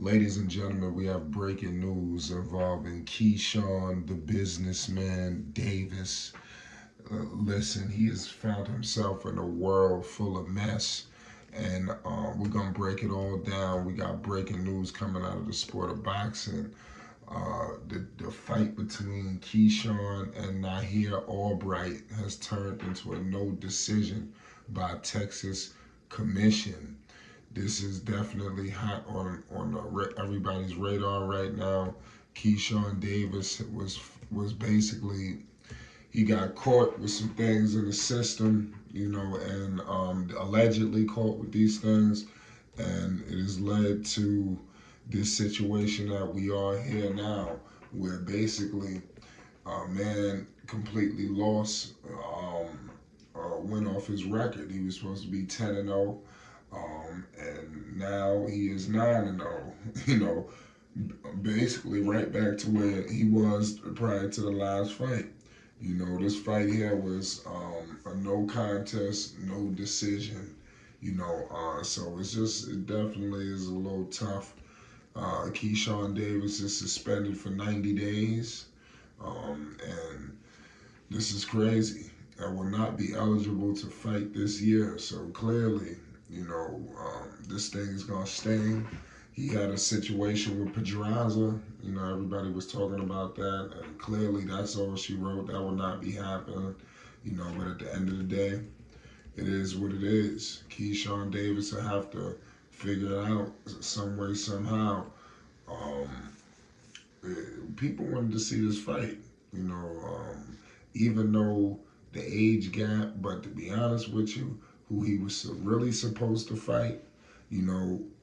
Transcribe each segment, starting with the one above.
Ladies and gentlemen, we have breaking news involving Keyshawn, the businessman, Davis. Listen, he has found himself in a world full of mess, and we're going to break it all down. We got breaking news coming out of the sport of boxing. The fight between Keyshawn and Nahir Albright has turned into a no decision by Texas Commission. This is definitely hot on everybody's radar right now. Keyshawn Davis was basically, he got caught with some things in the system, and allegedly caught with these things, and it has led to this situation that we are here now, where basically a man completely lost, went off his record. He was supposed to be 10-0. And now he is 9-0. You know, basically right back to where he was prior to the last fight. This fight here was a no contest, no decision. So it definitely is a little tough. Keyshawn Davis is suspended for 90 days, and this is crazy. I will not be eligible to fight this year. So clearly, this thing is gonna sting. He had a situation with Pedraza. Everybody was talking about that, and clearly that's all she wrote. That would not be happening. But at the end of the day, it is what it is. Keyshawn Davis will have to figure it out some way, somehow. Um, People wanted to see this fight. Even though the age gap, but to be honest with you, who he was really supposed to fight,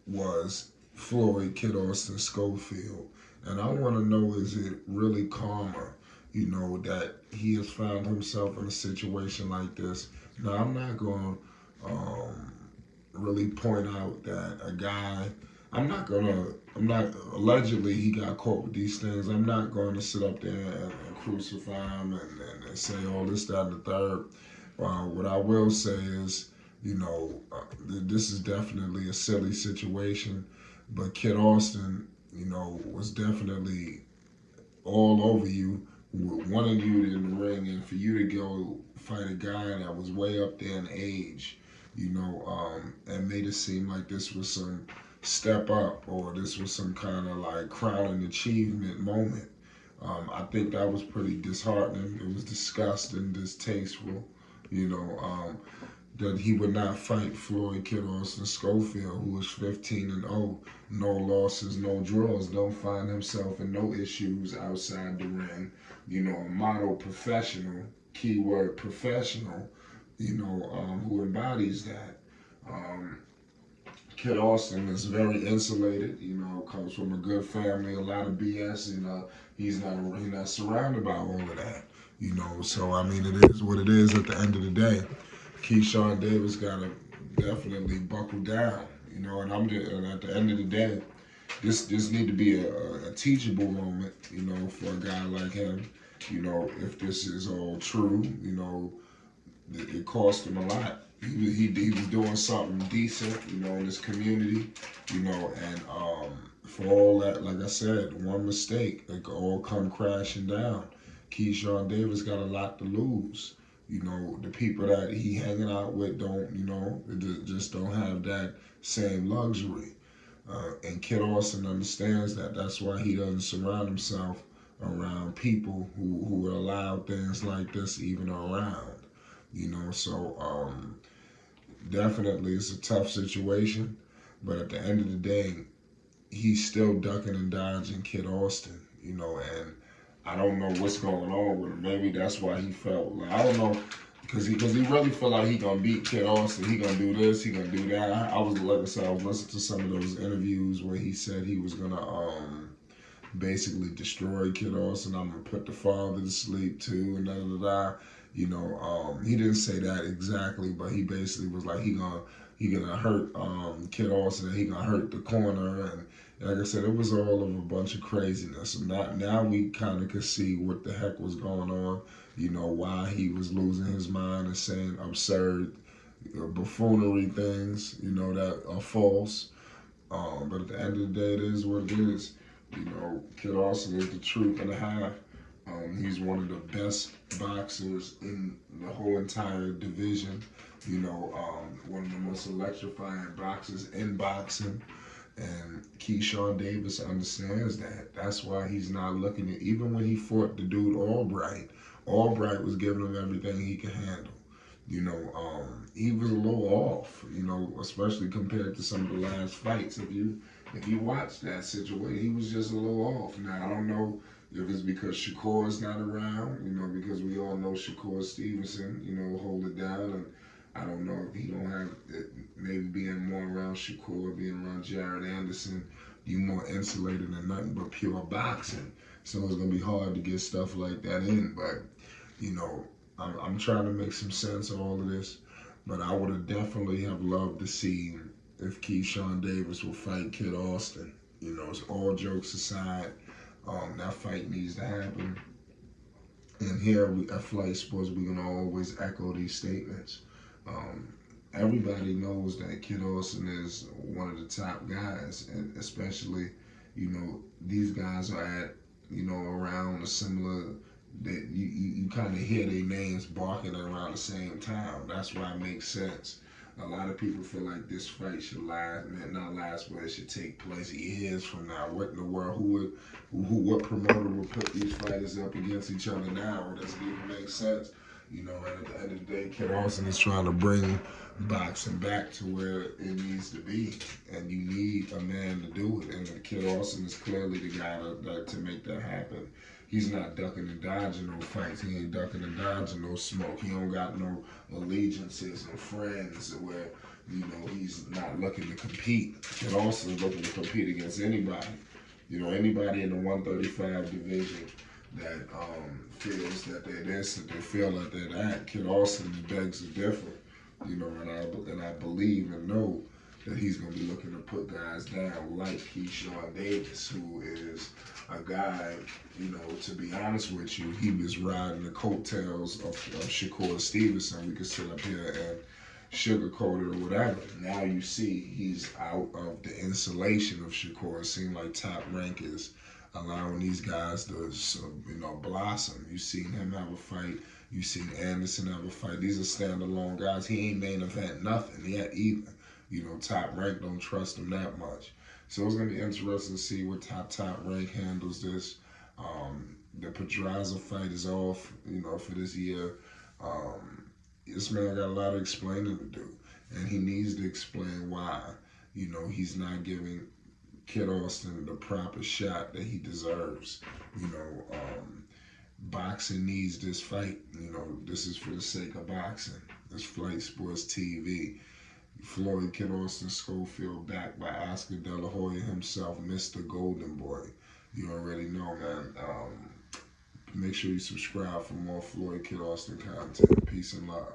was Floyd Kid Austin Schofield. And I want to know, is it really karma, that he has found himself in a situation like this? Now, I'm not going to really point out that a guy, allegedly he got caught with these things. I'm not going to sit up there and crucify him and say all this, that, and the third. What I will say is, this is definitely a silly situation, but Kid Austin, was definitely all over you, wanting you in the ring, and for you to go fight a guy that was way up there in age, and made it seem like this was some step up, or this was some kind of like crowning achievement moment. I think that was pretty disheartening. It was disgusting, distasteful. You know, that he would not fight Floyd Kid Austin Schofield, who was 15-0, no losses, no draws, don't find himself in no issues outside the ring. A model professional, keyword professional, who embodies that. Um, Kid Austin is very insulated, comes from a good family, a lot of BS, and he's not surrounded by all of that. So I mean, it is what it is at the end of the day. Keyshawn Davis gotta definitely buckle down, and at the end of the day, this need to be a teachable moment, for a guy like him. If this is all true, it cost him a lot. He was doing something decent, in this community, and for all that, like I said, one mistake, it could all come crashing down. Keyshawn Davis got a lot to lose. The people that he hanging out with don't, just don't have that same luxury. And Kid Austin understands that. That's why he doesn't surround himself around people who would allow things like this even around. So definitely it's a tough situation. But at the end of the day, he's still ducking and dodging Kid Austin, and I don't know what's going on with him. Maybe that's why he felt like, I don't know, because he really feel like he gonna beat Kid Austin. He gonna do this, he gonna do that. I was, like I said, I was listening to some of those interviews where he said he was gonna basically destroy Kid Austin. I'm gonna put the father to sleep too, and da da da. He didn't say that exactly, but he basically was like he gonna hurt Kid Austin, and he gonna hurt the corner, and like I said, it was all of a bunch of craziness. And now we kind of could see what the heck was going on. Why he was losing his mind and saying absurd, buffoonery things, that are false. But at the end of the day, it is what it is. Kid Austin is the truth and a half. He's one of the best boxers in the whole entire division. One of the most electrifying boxers in boxing. And Keyshawn Davis understands that. That's why he's not looking at, even when he fought the dude Albright was giving him everything he could handle. He was a little off, especially compared to some of the last fights. If you watch that situation, he was just a little off. Now I don't know if it's because Shakur's not around, because we all know Shakur Stevenson, hold it down, and I don't know if he don't have maybe being more around Shakur, being around Jared Anderson, you more insulated than nothing but pure boxing. So it's gonna be hard to get stuff like that in, but you know, I'm trying to make some sense of all of this, but I would have definitely have loved to see if Keyshawn Davis will fight Kid Austin. It's all jokes aside, that fight needs to happen. And here at Flight Sports, we're gonna always echo these statements. Um, Everybody knows that Kid Austin is one of the top guys, and especially, these guys are at, around a similar. That you kind of hear their names barking around the same time. That's why it makes sense. A lot of people feel like this fight should last, not last, but it should take place years from now. What in the world? What promoter would put these fighters up against each other now? It doesn't even make sense. And at the end of the day, Kid Austin is trying to bring boxing back to where it needs to be, and you need a man to do it. And Kid Austin is clearly the guy to make that happen. He's not ducking and dodging no fights. He ain't ducking and dodging no smoke. He don't got no allegiances and friends where, he's not looking to compete. Kid Austin's looking to compete against anybody. Anybody in the 135 division that feels that they're this, that they feel that they're that. Kid Austin begs to differ. And I believe and know that he's going to be looking to put guys down like Keyshawn Davis, who is a guy, to be honest with you, he was riding the coattails of Shakur Stevenson. We could sit up here and sugarcoat it or whatever. Now you see he's out of the insulation of Shakur. It seems like Top Rank is allowing these guys to, blossom. You've seen him have a fight. You've seen Anderson have a fight. These are standalone guys. He ain't main event nothing yet either. Top Rank don't trust him that much. So it's going to be interesting to see what Top Rank handles this. The Pedraza fight is off, for this year. This man got a lot of explaining to do. And he needs to explain why, he's not giving Kid Austin the proper shot that he deserves. Boxing needs this fight. This is for the sake of boxing. This Flight Sports TV. Floyd Kid Austin Schofield backed by Oscar De La Hoya himself, Mr. Golden Boy. You already know, man. Make sure you subscribe for more Floyd Kid Austin content. Peace and love.